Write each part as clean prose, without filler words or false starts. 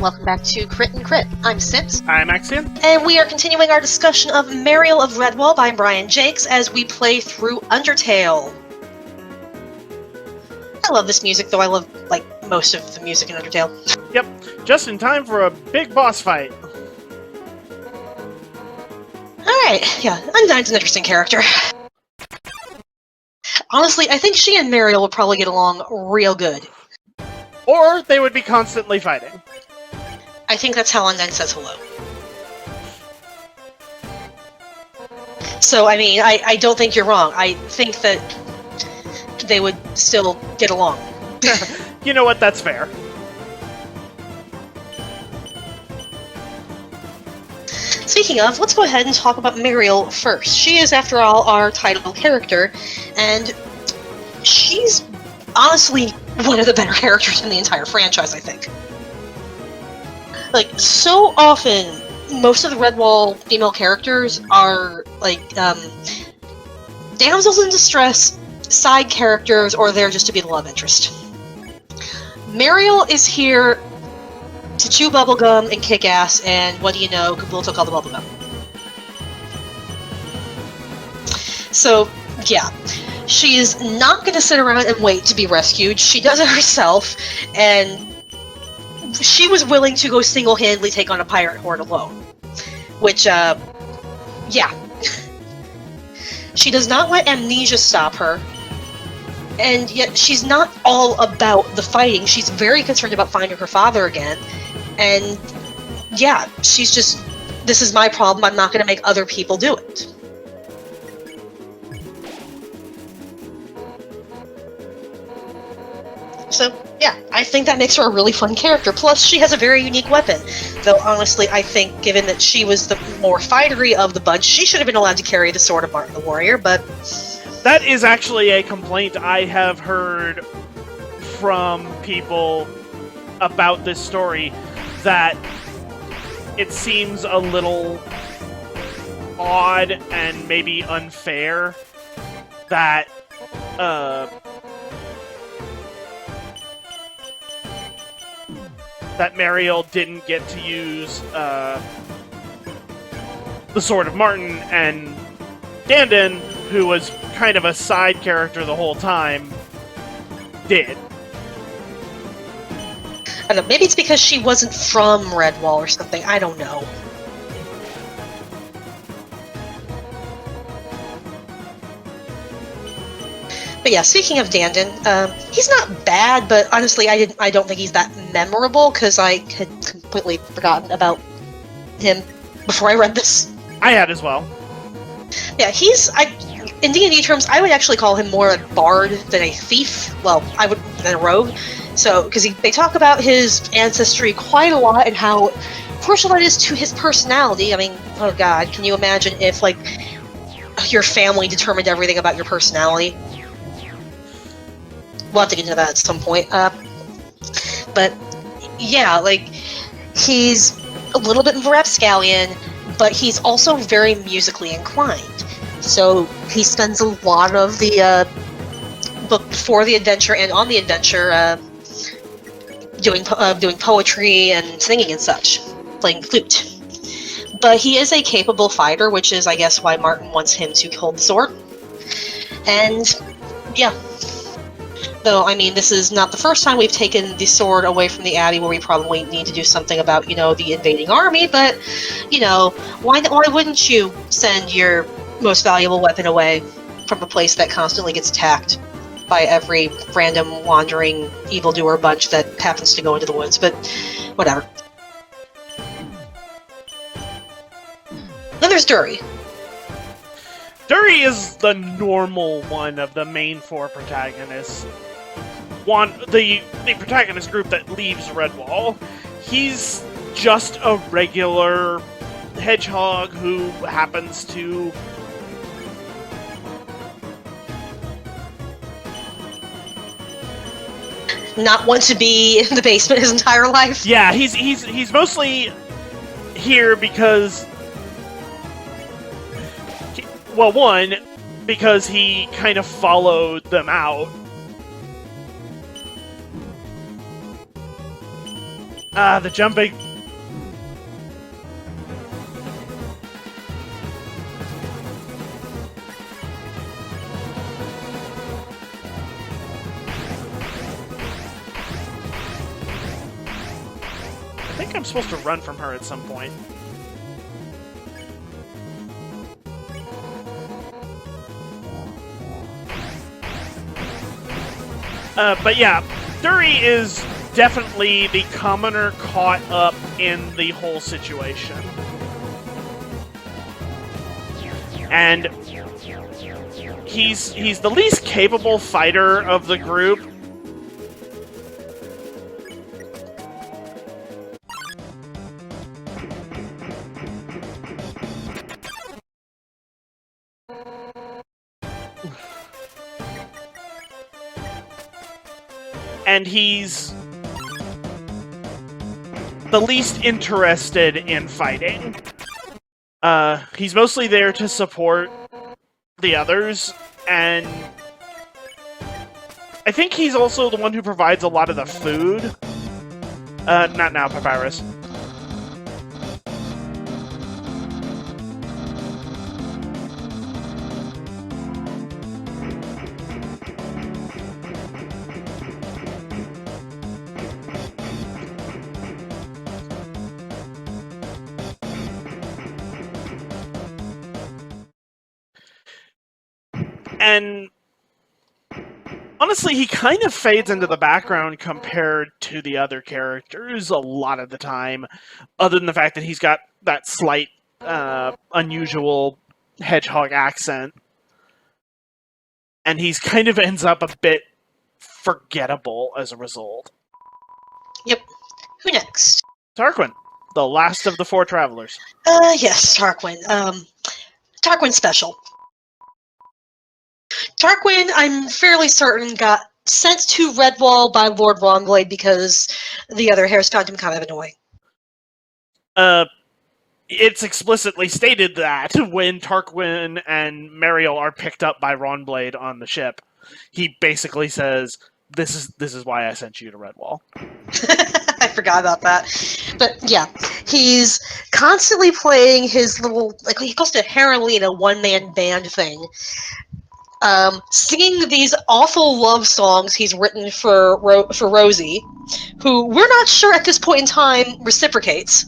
Welcome back to Crit and Crit. I'm Scint. I'm Axion. And we are continuing our discussion of Mariel of Redwall by Brian Jacques as we play through Undertale. I love this music, though I love, like, most of the music in Undertale. Yep, just in time for a big boss fight. Alright, yeah, Undyne's an interesting character. Honestly, I think she and Mariel would probably get along real good. Or they would be constantly fighting. I think that's how Undyne says hello. So, I mean, I don't think you're wrong. I think that they would still get along. You know what, that's fair. Speaking of, let's go ahead and talk about Mariel first. She is, after all, our title character, and she's honestly one of the better characters in the entire franchise, I think. Like, so often, most of the Redwall female characters are, like, damsels in distress, side characters, or they're just to be the love interest. Mariel is here to chew bubblegum and kick ass, and what do you know, Kabul took all the bubblegum. So, yeah. She is not going to sit around and wait to be rescued. She does it herself, and she was willing to go single-handedly take on a pirate horde alone. Which, yeah. She does not let amnesia stop her, and yet she's not all about the fighting. She's very concerned about finding her father again, and yeah, she's just, this is my problem, I'm not going to make other people do it. So, yeah, I think that makes her a really fun character. Plus, she has a very unique weapon. Though, honestly, I think, given that she was the more fightery of the bunch, she should have been allowed to carry the sword of Martin the Warrior, but... That is actually a complaint I have heard from people about this story, that it seems a little odd and maybe unfair that, that Mariel didn't get to use the Sword of Martin, and Dandin, who was kind of a side character the whole time, did. I don't know, maybe it's because she wasn't from Redwall or something, I don't know. But yeah, speaking of Dandin, he's not bad, but honestly, I don't think he's that memorable, because I had completely forgotten about him before I read this. I had as well. Yeah, in D&D terms, I would actually call him more a bard than a thief. Well, than a rogue. So, because they talk about his ancestry quite a lot and how crucial that is to his personality. I mean, oh god, can you imagine if, like, your family determined everything about your personality? We'll have to get into that at some point. But, yeah, like, he's a little bit of a rapscallion, but he's also very musically inclined. So he spends a lot of the book before the adventure and on the adventure doing poetry and singing and such, playing flute. But he is a capable fighter, which is, I guess, why Martin wants him to hold the sword. And, yeah. Though, I mean, this is not the first time we've taken the sword away from the Abbey, where we probably need to do something about, you know, the invading army, but, you know, why wouldn't you send your most valuable weapon away from a place that constantly gets attacked by every random wandering evildoer bunch that happens to go into the woods? But, whatever. Then there's Dury. Dury is the normal one of the main four protagonists. The protagonist group that leaves Redwall. He's just a regular hedgehog who happens to not want to be in the basement his entire life. Yeah, he's mostly here because, well, one, because he kind of followed them out The jumping... I think I'm supposed to run from her at some point. But yeah, Dury is definitely the commoner caught up in the whole situation. And he's the least capable fighter of the group. And he's the least interested in fighting. He's mostly there to support the others, and I think he's also the one who provides a lot of the food. Not now, Papyrus. And honestly, he kind of fades into the background compared to the other characters a lot of the time, other than the fact that he's got that slight, unusual hedgehog accent. And he's kind of ends up a bit forgettable as a result. Yep. Who next? Tarquin, the last of the four travelers. Yes, Tarquin. Tarquin special. Tarquin, I'm fairly certain, got sent to Redwall by Lord Longblade because the other hairs found him kind of annoying. It's explicitly stated that when Tarquin and Mariel are picked up by Ronblade on the ship, he basically says, "This is why I sent you to Redwall." I forgot about that. But yeah, he's constantly playing his little, like he calls it apparently in a one-man band thing. Singing these awful love songs he's written for Rosie, who we're not sure at this point in time reciprocates.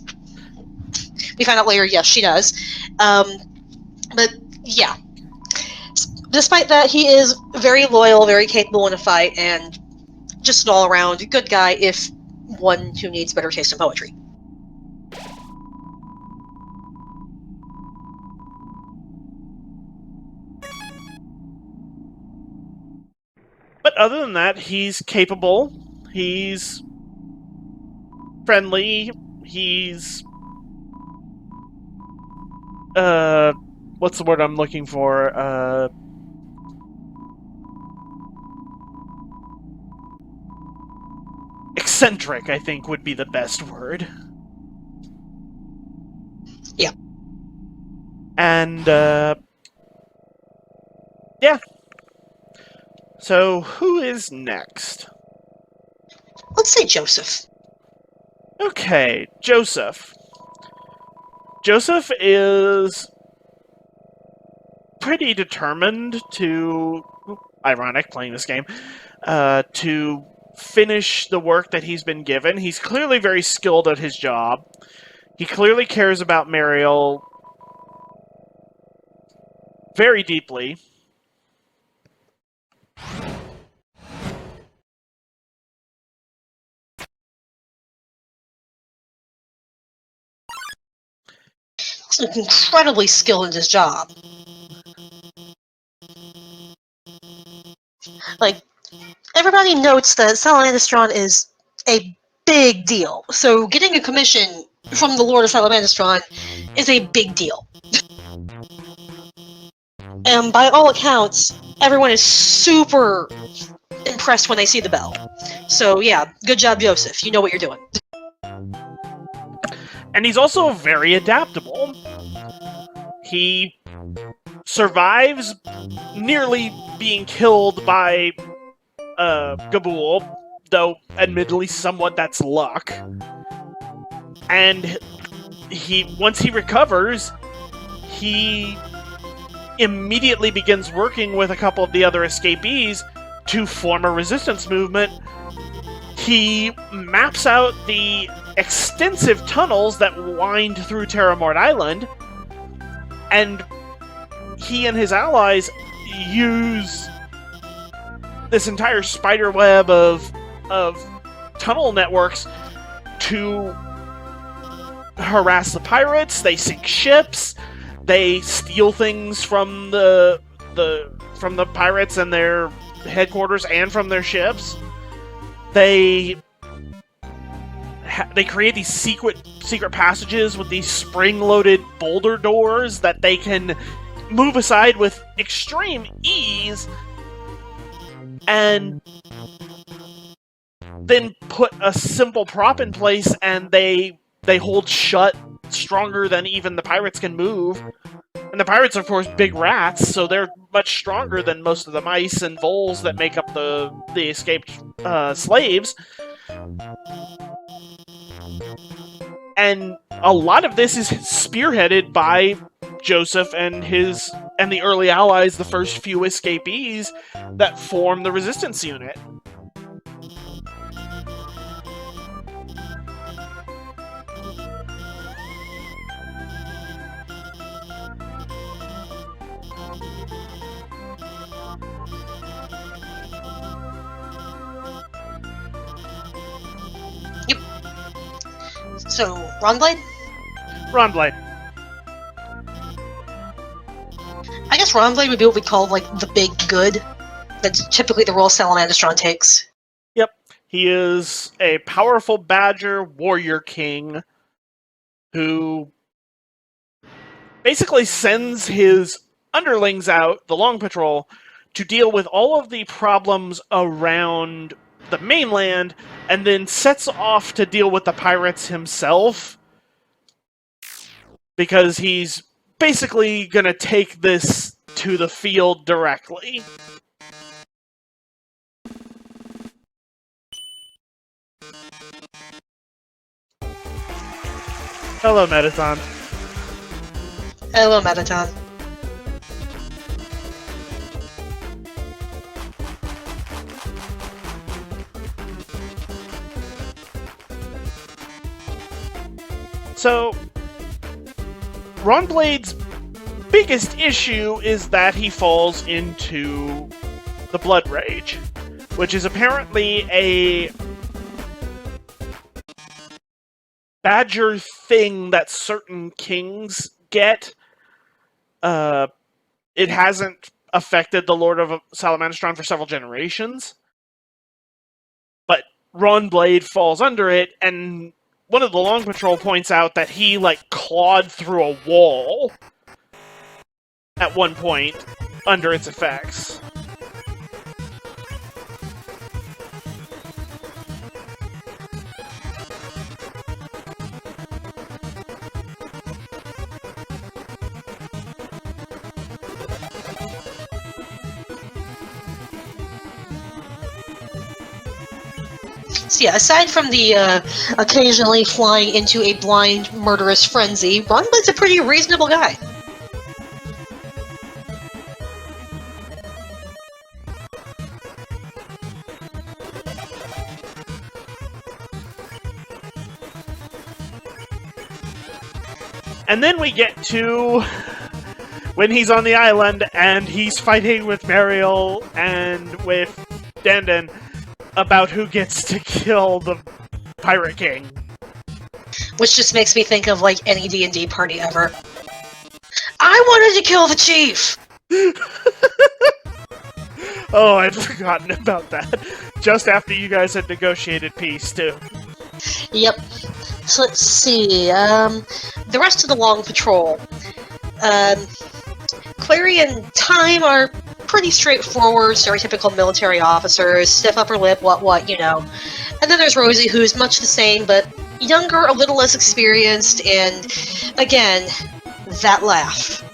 We find out later, yes, she does. But yeah, despite that, he is very loyal, very capable in a fight, and just an all-around good guy if one who needs better taste in poetry. But other than that, he's capable, he's friendly, he's... what's the word I'm looking for? Eccentric, I think, would be the best word. Yeah. And, yeah. So, who is next? Let's say Joseph. Okay, Joseph. Joseph is pretty determined to, ironic playing this game, to finish the work that he's been given. He's clearly very skilled at his job. He clearly cares about Mariel very deeply. He's incredibly skilled in his job. Like, everybody notes that Salamandastron is a big deal. So getting a commission from the Lord of Salamandastron is a big deal. And by all accounts, everyone is super impressed when they see the bell. So yeah, good job, Joseph. You know what you're doing. And he's also very adaptable. He survives nearly being killed by Gabul, though admittedly somewhat that's luck. And once he recovers, he immediately begins working with a couple of the other escapees to form a resistance movement. He maps out the extensive tunnels that wind through Terramort Island, and he and his allies use this entire spider web of tunnel networks to harass the pirates. They sink ships. They steal things from the pirates and their headquarters and from their ships. They create these secret passages with these spring-loaded boulder doors that they can move aside with extreme ease, and then put a simple prop in place, and they hold shut stronger than even the pirates can move. And the pirates are, of course, big rats, so they're much stronger than most of the mice and voles that make up the escaped slaves. And a lot of this is spearheaded by Joseph and the early allies, the first few escapees that form the resistance unit. So, Ronblade? Ronblade. I guess Ronblade would be what we call, like, the big good. That's typically the role Salamandastron takes. Yep. He is a powerful badger warrior king who basically sends his underlings out, the Long Patrol, to deal with all of the problems around the mainland, and then sets off to deal with the pirates himself, because he's basically gonna take this to the field directly. Hello, Metaton. Hello, Metaton. So, Ronblade's biggest issue is that he falls into the Blood Rage, which is apparently a badger thing that certain kings get. It hasn't affected the Lord of Salamandastron for several generations, but Ronblade falls under it, and one of the Long Patrol points out that he, clawed through a wall at one point under its effects. So yeah, aside from the occasionally flying into a blind, murderous frenzy, Ronblade's a pretty reasonable guy. And then we get to when he's on the island and he's fighting with Mariel and with Dandan about who gets to kill the Pirate King. Which just makes me think of, any D&D party ever. I wanted to kill the chief! Oh, I'd forgotten about that. Just after you guys had negotiated peace, too. Yep. So let's see, the rest of the Long Patrol. Clary and Time are pretty straightforward, stereotypical military officers, stiff upper lip, what, you know. And then there's Rosie, who's much the same, but younger, a little less experienced, and, again, that laugh.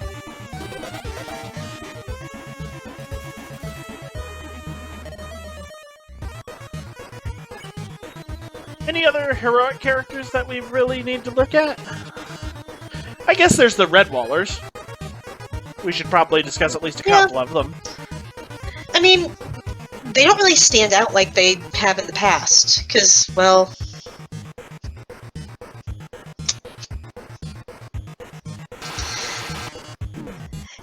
Any other heroic characters that we really need to look at? I guess there's the Redwallers. We should probably discuss at least a couple of them. I mean, they don't really stand out like they have in the past, because, well...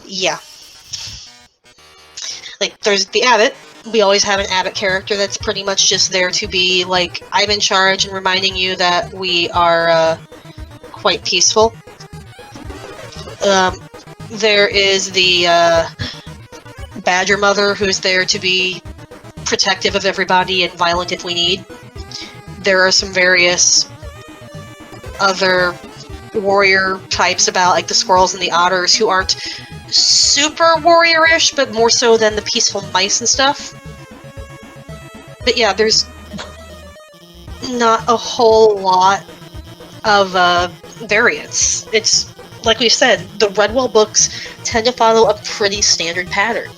Yeah. Like, there's the Abbot. We always have an Abbot character that's pretty much just there to be, like, I'm in charge and reminding you that we are, quite peaceful. There is the, Badger Mother, who's there to be protective of everybody and violent if we need. There are some various other warrior types about, like, the squirrels and the otters who aren't super warrior-ish, but more so than the peaceful mice and stuff. But yeah, there's not a whole lot of variance. It's, like we said, the Redwall books tend to follow a pretty standard pattern.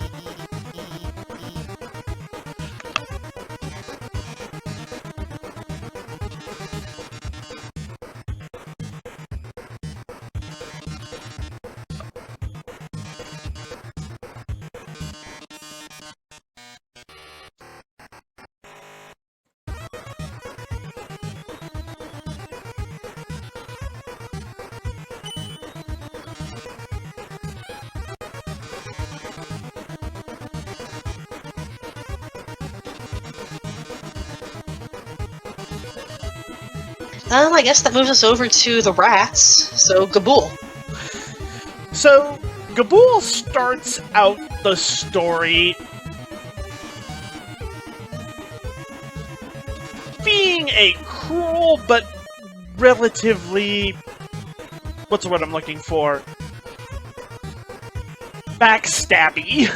I guess that moves us over to the rats, so Gabul. So, Gabul starts out the story being a cruel but relatively... what's the word I'm looking for? Backstabby.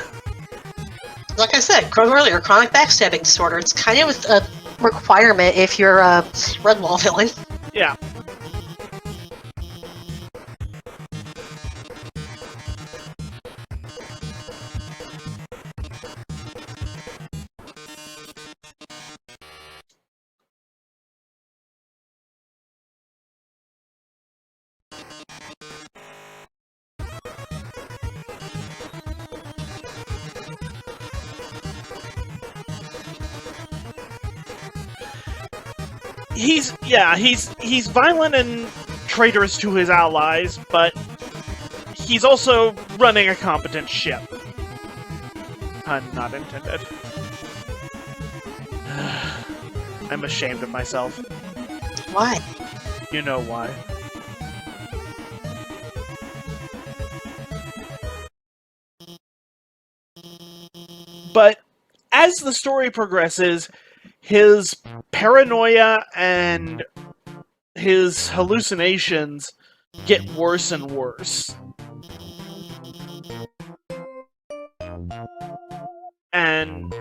Like I said earlier, chronic backstabbing disorder. It's kind of a requirement if you're a Redwall villain. Yeah. He's violent and traitorous to his allies, but he's also running a competent ship. Pun not intended. I'm ashamed of myself. Why? You know why. But as the story progresses, his paranoia and his hallucinations get worse and worse. And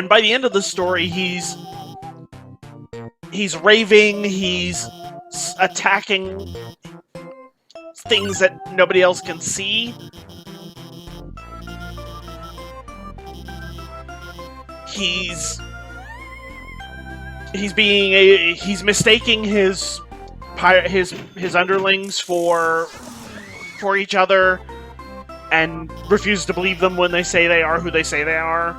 by the end of the story, he's raving, he's attacking things that nobody else can see. He's mistaking his underlings for each other, and refuses to believe them when they say they are who they say they are.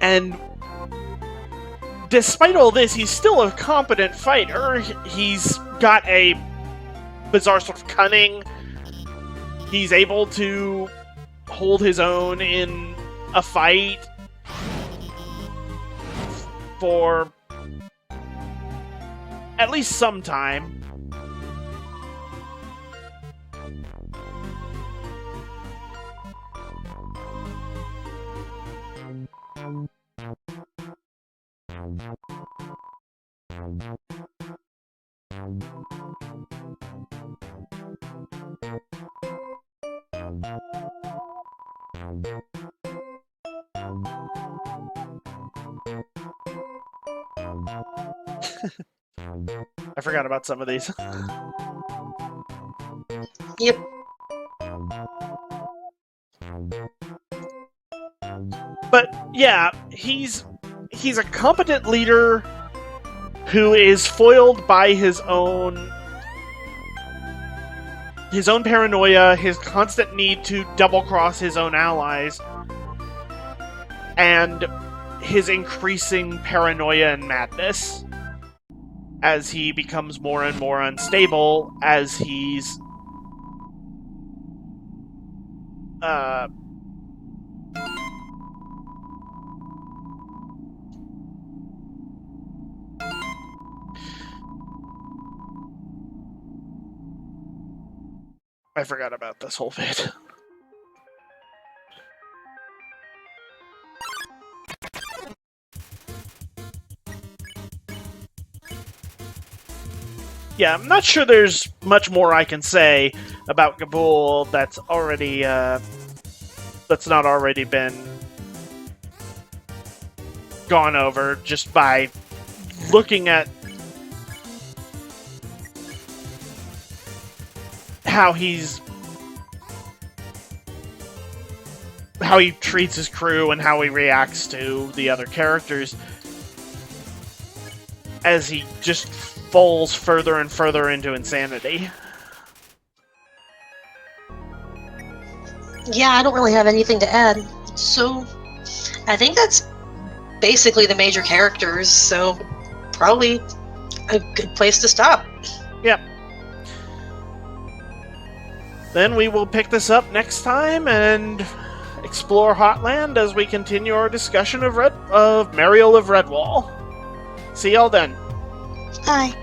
And despite all this, he's still a competent fighter. He's got a bizarre sort of cunning. He's able to hold his own in a fight for at least some time. I forgot about some of these. Yep. But yeah, he's a competent leader who is foiled by his own paranoia, his constant need to double-cross his own allies, and his increasing paranoia and madness as he becomes more and more unstable, as he's I forgot about this whole bit. Yeah, I'm not sure there's much more I can say about Gabul that's already that's not already been gone over just by looking at how he treats his crew and how he reacts to the other characters as he just falls further and further into insanity. Yeah, I don't really have anything to add. So, I think that's basically the major characters, so probably a good place to stop. Yep. Then we will pick this up next time and explore Hotland as we continue our discussion of Mariel of Redwall. See y'all then. Bye.